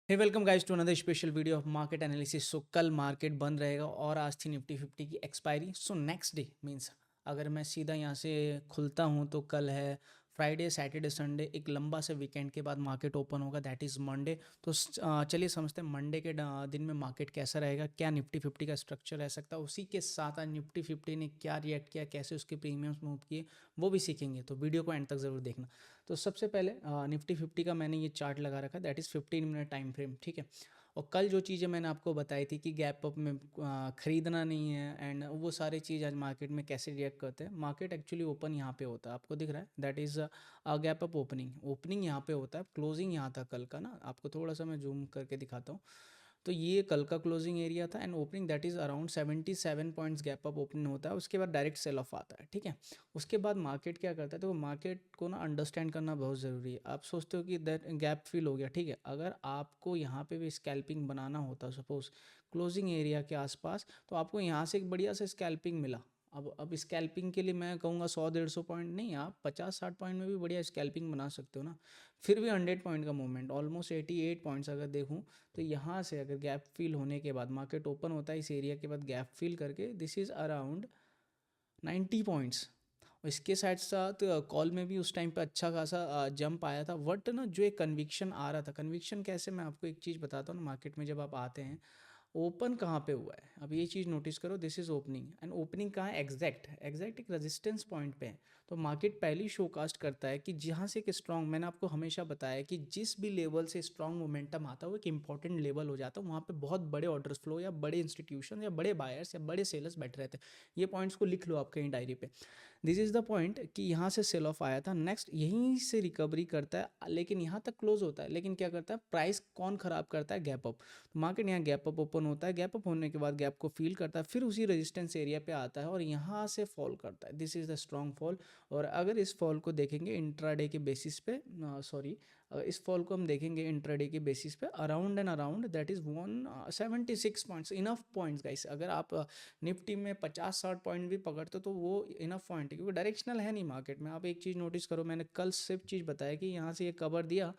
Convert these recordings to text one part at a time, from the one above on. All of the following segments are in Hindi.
Hey welcome guys to another special video of market analysis. So कल मार्केट बंद रहेगा और आज थी निफ्टी 50 की expiry. So next day means अगर मैं सीधा यहाँ से खुलता हूँ तो कल है फ्राइडे सैटरडे संडे, एक लंबा से वीकेंड के बाद मार्केट ओपन होगा, दैट इज़ मंडे। तो चलिए समझते हैं मंडे के दिन में मार्केट कैसा रहेगा, क्या निफ्टी 50 का स्ट्रक्चर रह सकता है, उसी के साथ आज निफ्टी 50 ने क्या रिएक्ट किया, कैसे उसके प्रीमियम्स मूव किए, वो भी सीखेंगे। तो वीडियो को एंड तक ज़रूर देखना। तो सबसे पहले निफ्टी 50 का मैंने ये चार्ट लगा रखा है, that is 15 minute time frame, ठीक है। और कल जो चीज़ें मैंने आपको बताई थी कि गैप अप में ख़रीदना नहीं है एंड वो सारी चीज़ आज मार्केट में कैसे रिएक्ट करते हैं। मार्केट एक्चुअली ओपन यहाँ पे होता है, आपको दिख रहा है, that is gap up opening यहाँ पे होता है, क्लोजिंग यहाँ था कल का ना। आपको थोड़ा सा मैं जूम करके दिखाता हूँ। तो ये कल का क्लोजिंग एरिया था and opening that is around 77 points gap up opening होता है। उसके बाद डायरेक्ट सेल ऑफ आता है, ठीक है। उसके बाद मार्केट क्या करता है, तो मार्केट को ना अंडरस्टैंड करना बहुत ज़रूरी है। आप सोचते हो कि दैट गैप फिल हो गया, ठीक है। अगर आपको यहाँ पे भी स्कैल्पिंग बनाना होता सपोज क्लोजिंग एरिया के आसपास, तो आपको यहाँ से एक बढ़िया सा स्कैल्पिंग मिला। अब स्कैल्पिंग के लिए मैं कहूँगा 100-150 पॉइंट नहीं, आप 50-60 पॉइंट में भी बढ़िया स्कैल्पिंग बना सकते हो ना। फिर भी 100 पॉइंट का मूवमेंट, ऑलमोस्ट 88 पॉइंट्स अगर देखूँ, तो यहाँ से अगर गैप फिल होने के बाद मार्केट ओपन होता है, इस एरिया के बाद गैप फिल करके दिस इज़ अराउंड 90 पॉइंट्स। और इसके साथ साथ कॉल में भी उस टाइम पे अच्छा खासा जंप आया था, बट ना जो एक कन्विक्शन आ रहा था, कन्विक्शन कैसे, मैं आपको एक चीज़ बताता हूँ ना। मार्केट में जब आप आते हैं, ओपन कहाँ पे हुआ है, अब ये चीज़ नोटिस करो, this is opening and opening कहाँ है, एग्जैक्ट एक रेजिस्टेंस पॉइंट पे है। तो मार्केट पहले ही शोकास्ट करता है कि जहाँ से एक स्ट्रॉन्ग, मैंने आपको हमेशा बताया कि जिस भी लेवल से स्ट्रॉन्ग मोमेंटम आता है वो एक इंपॉर्टेंट लेवल हो जाता है, वहाँ पे बहुत बड़े ऑर्डर्स फ्लो या बड़े इंस्टीट्यूशन या बड़े बायर्स या बड़े सेलर्स बैठे रहते हैं। ये पॉइंट्स को लिख लो आप कहीं डायरी पे। दिस इज़ द पॉइंट कि यहाँ से सेल ऑफ आया था, नेक्स्ट यहीं से रिकवरी करता है, लेकिन यहाँ तक क्लोज होता है, लेकिन क्या करता है, प्राइस कौन ख़राब करता है, गैप अप। तो मार्केट यहाँ गैप अप ओपन होता है, गैप अप होने के बाद गैप को फील करता है, फिर उसी रेजिस्टेंस एरिया पे आता है और यहाँ से फॉल करता है, this is the strong fall. और अगर इस फॉल को देखेंगे इंट्राडे के बेसिस पे, सॉरी, इस फॉल को हम देखेंगे इंट्राडे के बेसिस पे, around and around that is 176 points, enough points guys. अगर आप निफ्टी में 50-60 पॉइंट भी पकड़ते तो वो इनफ पॉइंट है, क्योंकि डायरेक्शनल है नहीं मार्केट में। आप एक चीज़ नोटिस करो, मैंने कल सिर्फ चीज़ बताया कि यहाँ से ये कवर दिया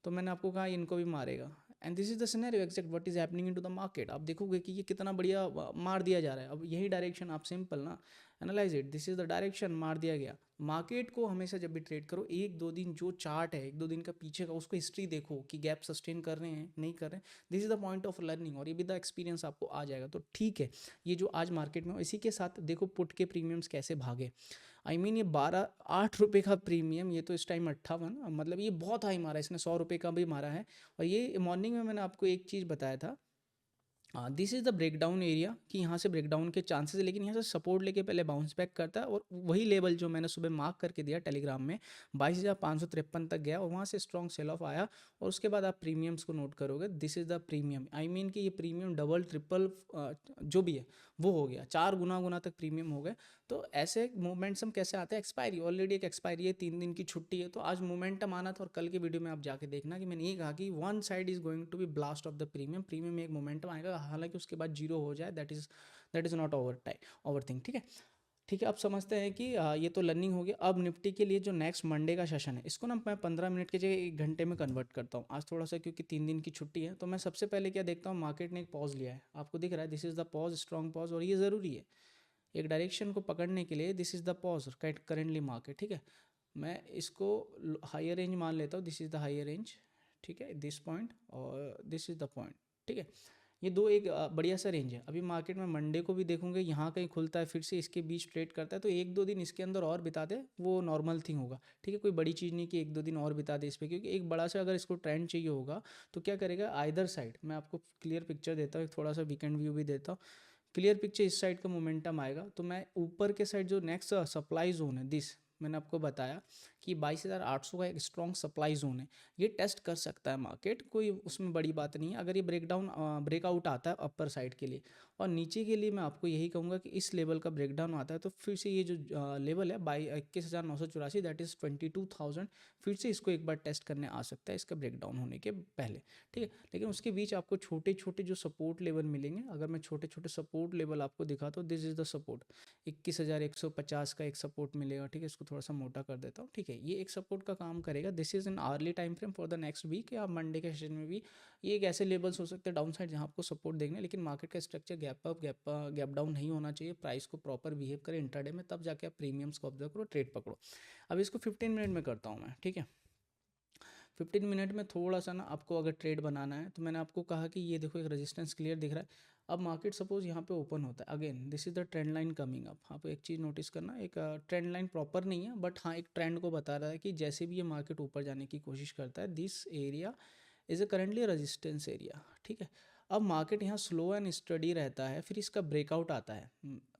तो मैंने आपको कहा इनको भी मारेगा, and this is the scenario exact what is happening in to the market. आप देखोगे कि ये कितना बढ़िया मार दिया जा रहा है। अब यही डायरेक्शन, आप सिंपल ना analyse it, this is the direction, मार दिया गया। मार्केट को हमेशा जब भी ट्रेड करो, एक दो दिन जो चार्ट है, एक दो दिन का पीछे का, उसको हिस्ट्री देखो कि गैप सस्टेन कर रहे हैं नहीं कर रहे हैं। This is the point of learning, और ये भी द एक्सपीरियंस आपको आ जाएगा। तो ठीक है, ये जो आज मार्केट में, इसी के साथ देखो पुट के प्रीमियम्स कैसे भागे। ये 12-8 रुपये का प्रीमियम, ये तो इस टाइम 58, मतलब ये बहुत हाई मारा है इसने, 100 रुपये का भी मारा है। और ये मॉर्निंग में मैंने आपको एक चीज़ बताया था, this is the breakdown area, कि यहाँ से ब्रेकडाउन के चांसेस है, लेकिन यहाँ से सपोर्ट लेके पहले बाउंस बैक करता है और वही लेवल जो मैंने सुबह मार्क करके दिया टेलीग्राम में, 22,553 तक गया और वहाँ से स्ट्रॉन्ग सेल ऑफ आया। और उसके बाद आप प्रीमियम्स को नोट करोगे, दिस इज़ द प्रीमियम, कि ये प्रीमियम डबल ट्रिपल जो भी है वो हो गया, 4 गुना तक प्रीमियम हो गए। तो ऐसे मोमेंटम कैसे आते हैं, एक्सपायरी, ऑलरेडी एक एक्सपायरी है, 3 दिन की छुट्टी है, तो आज मोमेंटम आना था। और कल के वीडियो में आप जाके देखना कि मैंने ये कहा कि one side is going to be blast of the premium में एक मोमेंटम आएगा, हालांकि उसके बाद जीरो हो जाए, that is not over thing, ठीक है। ठीक है, अब समझते हैं कि ये तो लर्निंग हो गया। अब निफ्टी के लिए जो नेक्स्ट मंडे का सेशन है, इसको ना मैं 15 मिनट के जगह 1 घंटे में कन्वर्ट करता हूँ आज, थोड़ा सा क्योंकि 3 दिन की छुट्टी है। तो मैं सबसे पहले क्या देखता हूँ, मार्केट ने एक पॉज लिया है, आपको दिख रहा है, this is the pause, strong pause, और ये ज़रूरी है एक डायरेक्शन को पकड़ने के लिए। This is the pause currently market, ठीक है। मैं इसको हायर रेंज मान लेता हूँ, this is the higher range, ठीक है, दिस पॉइंट और दिस इज़ द पॉइंट, ठीक है। ये दो एक बढ़िया सा रेंज है। अभी मार्केट में मंडे को भी देखोगे, यहाँ कहीं खुलता है, फिर से इसके बीच ट्रेड करता है, तो एक दो दिन इसके अंदर और बिता दे, वो नॉर्मल थिंग होगा, ठीक है। कोई बड़ी चीज़ नहीं कि एक दो दिन और बिता दे इस पर, क्योंकि एक बड़ा सा अगर इसको ट्रेंड चाहिए होगा तो क्या करेगा, आइदर साइड। मैं आपको क्लियर पिक्चर देता हूँ, थोड़ा सा वीकेंड व्यू भी देता हूँ। क्लियर पिक्चर, इस साइड का मोमेंटम आएगा तो मैं ऊपर के साइड जो नेक्स्ट सप्लाई जोन है, दिस मैंने आपको बताया कि 22,800 का एक स्ट्रॉन्ग सप्लाई जोन है, ये टेस्ट कर सकता है मार्केट, कोई उसमें बड़ी बात नहीं है। अगर ये ब्रेकआउट आता है अपर साइड के लिए, और नीचे के लिए मैं आपको यही कहूँगा कि इस लेवल का ब्रेकडाउन आता है, तो फिर से ये जो लेवल है 21,984, दैट इज़ 22,000, फिर से इसको एक बार टेस्ट करने आ सकता है इसका ब्रेकडाउन होने के पहले, ठीक है। लेकिन उसके बीच आपको छोटे छोटे जो सपोर्ट लेवल मिलेंगे, अगर मैं छोटे छोटे सपोर्ट लेवल आपको दिखाता हूँ, दिस इज़ द सपोर्ट, 21,150 का एक सपोर्ट मिलेगा, ठीक है। इसको थोड़ा सा मोटा कर देता हूँ, ठीक है। ये एक सपोर्ट का काम करेगा। This is an early time frame for the next week या मंडे के सेशन में भी ये एक ऐसे लेवल्स हो सकते हैं डाउन साइड जहाँ आपको सपोर्ट देखने, लेकिन मार्केट का structure gap up gap down नहीं होना चाहिए। प्राइस को प्रॉपर बिहेव करे इंट्राडे में, तब जाके आप प्रीमियम्स को ऑब्जर्व करो, ट्रेड पकड़ो। अब इसको 15 मिनट में करता हूँ मैं, ठीक है। 15 मिनट में थोड़ा सा ना आपको अगर ट्रेड बनाना है तो मैंने आपको कहा कि ये देखो एक रेजिस्टेंस क्लियर दिख रहा है। अब मार्केट सपोज यहाँ पे ओपन होता है, again this is the trend line coming up. आप एक चीज़ नोटिस करना, एक ट्रेंड लाइन प्रॉपर नहीं है बट हाँ एक ट्रेंड को बता रहा है कि जैसे भी ये मार्केट ऊपर जाने की कोशिश करता है, this area is a currently resistance area, ठीक है। अब मार्केट यहाँ स्लो एंड स्टडी रहता है, फिर इसका ब्रेकआउट आता है।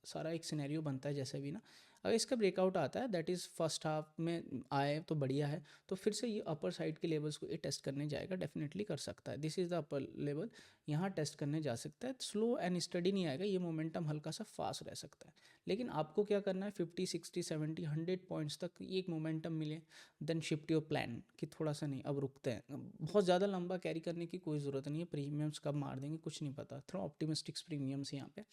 सारा एक सिनेरियो बनता है जैसे भी ना, अगर इसका ब्रेकआउट आता है दैट इज़ फर्स्ट हाफ में आए तो बढ़िया है, तो फिर से ये अपर साइड के लेवल्स को ये टेस्ट करने जाएगा, डेफिनेटली कर सकता है। This is the upper level, यहाँ टेस्ट करने जा सकता है। स्लो एंड स्टडी नहीं आएगा, ये मोमेंटम हल्का सा फास्ट रह सकता है। लेकिन आपको क्या करना है, 50 60 70 100 पॉइंट्स तक एक मोमेंटम मिले, देन शिफ्ट योर प्लान कि थोड़ा सा नहीं अब रुकते हैं। बहुत ज़्यादा लंबा कैरी करने की कोई ज़रूरत नहीं है, प्रीमियम्स कब मार देंगे कुछ नहीं पता, थोड़ा ऑप्टिमिस्टिक्स प्रीमियम्स यहाँ पे।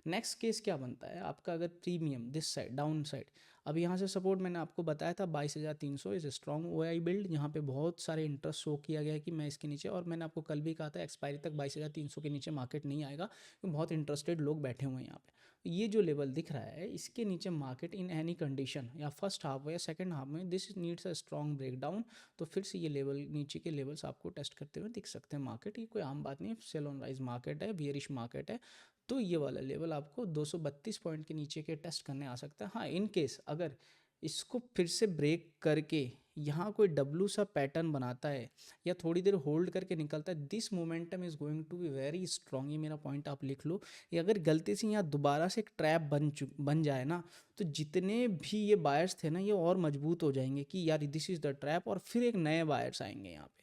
नेक्स्ट केस क्या बनता है आपका, अगर premium this side down side, अब यहाँ से सपोर्ट मैंने आपको बताया था 22,300 इज स्ट्रॉन्ग OI बिल्ड, यहाँ पे बहुत सारे इंटरेस्ट शो किया गया है कि मैं इसके नीचे, और मैंने आपको कल भी कहा था एक्सपायरी तक 22,300 के नीचे मार्केट नहीं आएगा क्योंकि बहुत इंटरेस्टेड लोग बैठे हुए हैं यहाँ पे। ये जो लेवल दिख रहा है इसके नीचे मार्केट इन एनी कंडीशन या फर्स्ट हाफ या सेकंड हाफ में this needs a strong breakdown, तो फिर से ये लेवल नीचे के लेवल्स आपको टेस्ट करते हुए दिख सकते हैं मार्केट। ये कोई आम बात नहीं है, सेल ऑन राइज मार्केट है, बियरिश मार्केट है, तो ये वाला लेवल आपको 232 पॉइंट के नीचे के टेस्ट करने आ सकता है। हाँ इन केस अगर इसको फिर से ब्रेक करके यहाँ कोई डब्लू सा पैटर्न बनाता है या थोड़ी देर होल्ड करके निकलता है, this momentum is going to be very strong. ये मेरा पॉइंट आप लिख लो। ये अगर गलती से यहाँ दोबारा से एक ट्रैप बन जाए ना, तो जितने भी ये बायर्स थे ना ये और मजबूत हो जाएंगे कि यार दिस इज़ द ट्रैप, और फिर एक नए बायर्स आएंगे यहाँ पे,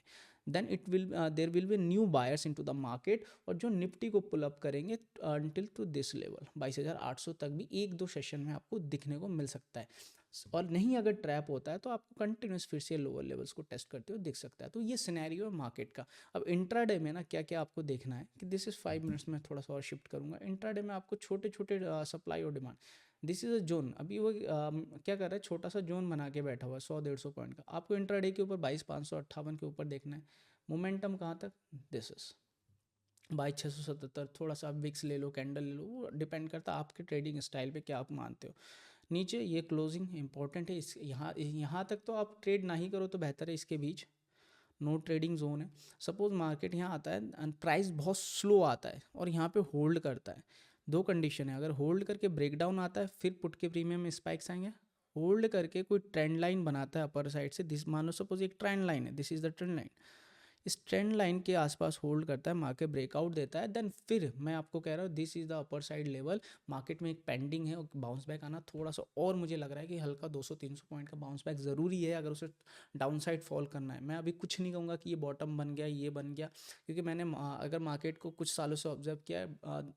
then it will there will be new buyers into the market, और जो निफ्टी को पुल अप करेंगे अनटिल टू दिस लेवल 22,800 तक भी एक दो सेशन में आपको दिखने को मिल सकता है। और नहीं अगर ट्रैप होता है तो आपको कंटिन्यूस फिर से लोअर लेवल्स को टेस्ट करते हुए दिख सकता है। तो ये सिनेरियो है मार्केट का। अब इंट्राडे में ना क्या क्या आपको देखना है कि दिस इज़ 5 मिनट्स में थोड़ा सा और शिफ्ट करूंगा। इंट्राडे में आपको छोटे छोटे सप्लाई और demand, this is a zone. अभी वो क्या कर रहा है, छोटा सा जोन बना के बैठा हुआ है 100-150 पॉइंट का। आपको इंट्राडे के ऊपर 22,558 के ऊपर देखना है। मोमेंटम कहाँ तक, दिस इज 22,677। थोड़ा सा आप विक्स ले लो, कैंडल ले लो, वो डिपेंड करता है आपके ट्रेडिंग स्टाइल पे क्या आप मानते हो। नीचे ये क्लोजिंग इंपॉर्टेंट है, इस यहाँ तक तो आप ट्रेड ना ही करो तो बेहतर है। इसके बीच नो ट्रेडिंग जोन है। सपोज मार्केट यहाँ आता है एंड प्राइस बहुत स्लो आता है और यहाँ पे होल्ड करता है, दो कंडीशन है। अगर होल्ड करके ब्रेकडाउन आता है फिर पुट के प्रीमियम में स्पाइक्स आएंगे। होल्ड करके कोई ट्रेंड लाइन बनाता है अपर साइड से, दिस मान लो सपोज एक ट्रेंड लाइन है, this is the trend line, इस ट्रेंड लाइन के आसपास होल्ड करता है, मार्केट ब्रेकआउट देता है, देन फिर मैं आपको कह रहा हूँ this is the upper side level. Market में एक पेंडिंग है और बाउंस बैक आना थोड़ा सा, और मुझे लग रहा है कि हल्का 200-300 पॉइंट का बाउंस बैक ज़रूरी है अगर उसे डाउन साइड फॉल करना है। मैं अभी कुछ नहीं कहूँगा कि ये बॉटम बन गया, ये बन गया, क्योंकि मैंने अगर मार्केट को कुछ सालों से ऑब्जर्व किया है,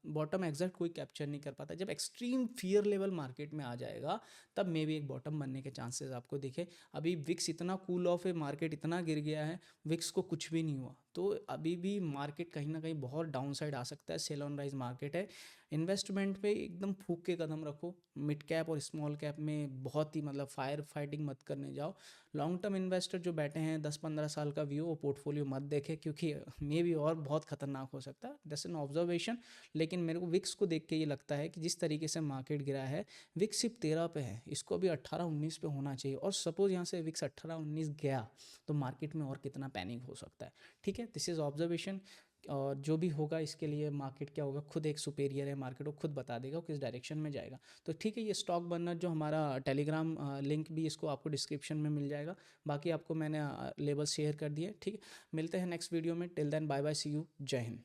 बॉटम एग्जैक्ट कोई कैप्चर नहीं कर पाता। जब एक्सट्रीम फियर लेवल मार्केट में आ जाएगा तब मे भी एक बॉटम बनने के चांसेस आपको दिखे। अभी विक्स इतना कूल ऑफ है, मार्केट इतना गिर गया है, विक्स को कुछ भी नहीं हुआ, तो अभी भी मार्केट कहीं ना कहीं बहुत डाउन साइड आ सकता है। सेल ऑन राइज मार्केट है। इन्वेस्टमेंट पे एकदम फूक के कदम रखो, मिड कैप और स्मॉल कैप में बहुत ही मतलब फायर फाइटिंग मत करने जाओ। लॉन्ग टर्म इन्वेस्टर जो बैठे हैं 10-15 साल का व्यू, वो पोर्टफोलियो मत देखे, क्योंकि मे भी और बहुत खतरनाक हो सकता है। That's an observation. लेकिन मेरे को विक्स को देख के ये लगता है कि जिस तरीके से मार्केट गिरा है, विक्स सिर्फ 13 पे है, इसको अभी 18-19 पे होना चाहिए। और सपोज यहाँ से विक्स 18-19 गया तो मार्केट में और कितना पैनिक हो सकता है। ठीक है, दिस इज़ ऑब्जर्वेशन। और जो भी होगा इसके लिए मार्केट क्या होगा, खुद एक सुपेरियर है, मार्केट को खुद बता देगा किस डायरेक्शन में जाएगा। तो ठीक है, ये स्टॉक बर्नर जो हमारा टेलीग्राम लिंक भी इसको आपको डिस्क्रिप्शन में मिल जाएगा। बाकी आपको मैंने लेबल शेयर कर दिए। ठीक है, मिलते हैं नेक्स्ट वीडियो में। Till then bye bye, see you, जय हिंद।